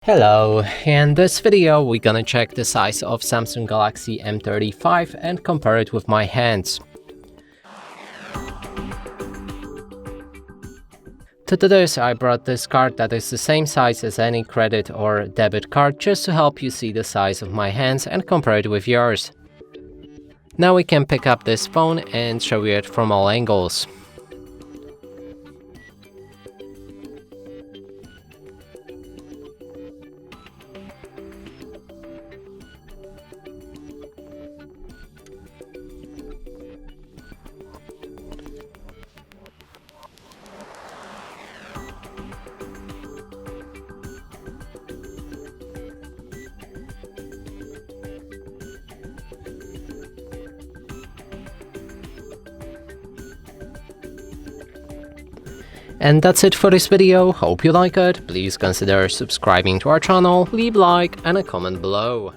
Hello, in this video we're gonna check the size of Samsung Galaxy M35 and compare it with my hands. To do this, I brought this card that is the same size as any credit or debit card just to help you see the size of my hands and compare it with yours. Now we can pick up this phone and show you it from all angles. And that's it for this video. Hope you like it. Please consider subscribing to our channel, leave a like and a comment below.